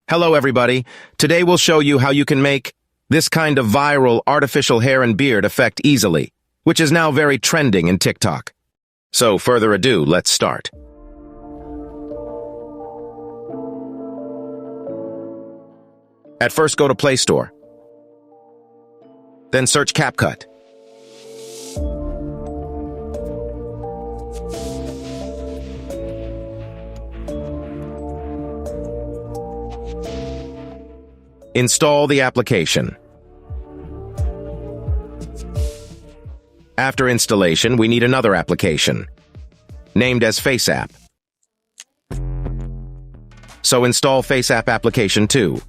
Hello everybody, today we'll show you how you can make this kind of viral artificial hair and beard effect easily, which is now very trending in TikTok. So further ado, let's start. At first go to Play Store. Then search CapCut. Install the application. After installation, we need another application, named as FaceApp. So install FaceApp application too.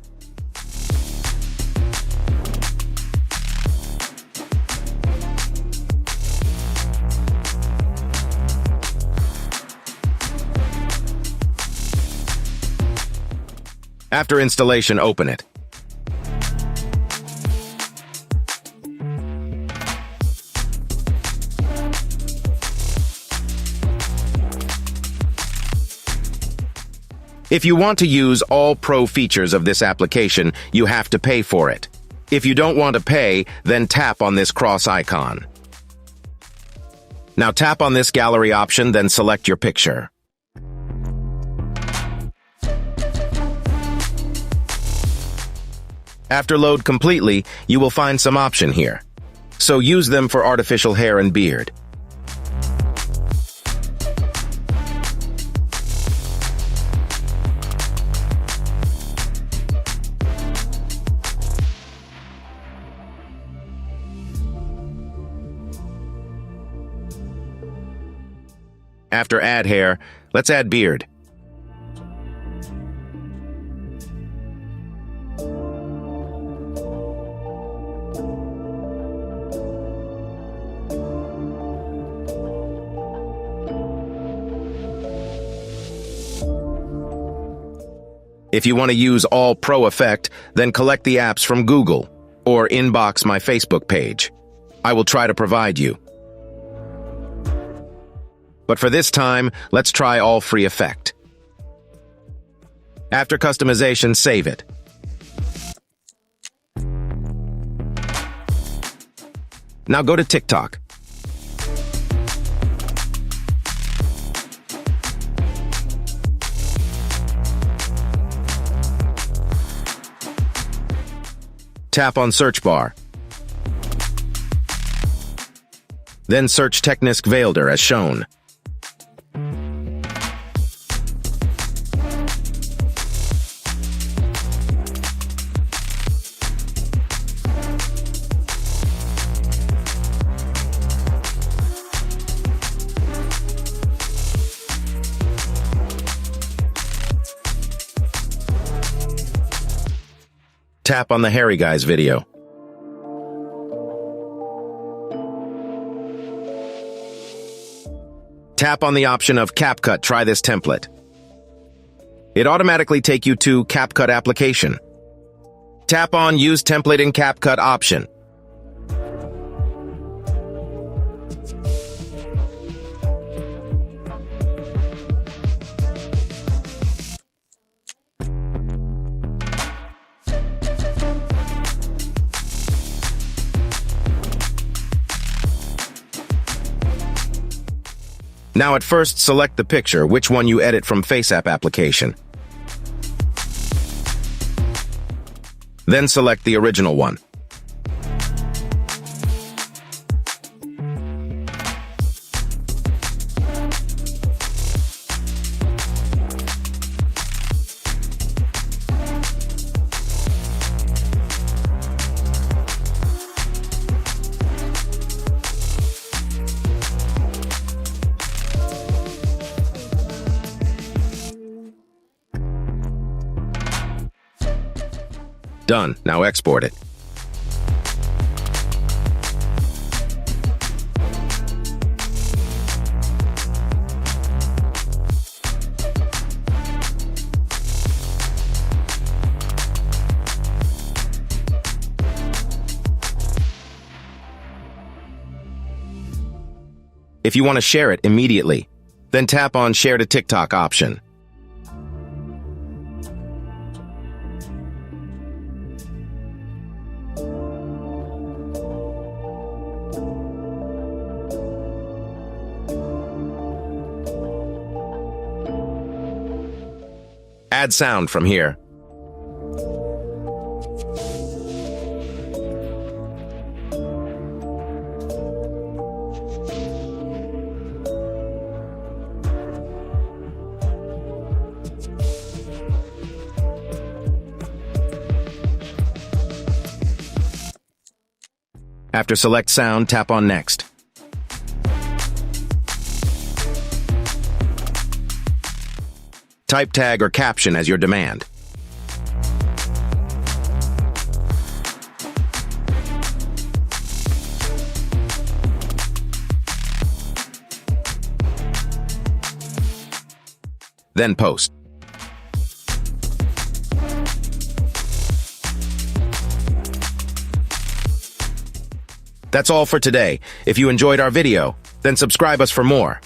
After installation, open it. If you want to use all pro features of this application, you have to pay for it. If you don't want to pay, then tap on this cross icon. Now tap on this gallery option, then select your picture. After load completely, you will find some option here. So use them for artificial hair and beard. After add hair, let's add beard. If you want to use all pro effect, then collect the apps from Google or inbox my Facebook page. I will try to provide you. But for this time, let's try all free effect. After customization, save it. Now go to TikTok. Tap on search bar. Then search Teknisk Velder as shown. Tap on the Hairy Guys video. Tap on the option of CapCut, try this template. It automatically take you to CapCut application. Tap on Use Template in CapCut option. Now at first select the picture, which one you edit from FaceApp application. Then select the original one. Done. Now export it. if you want to share it immediately. Then tap on Share to TikTok option. Add sound from here. After select sound, tap on Next. Type tag or caption as your demand. Then post. That's all for today. If you enjoyed our video, then subscribe us for more.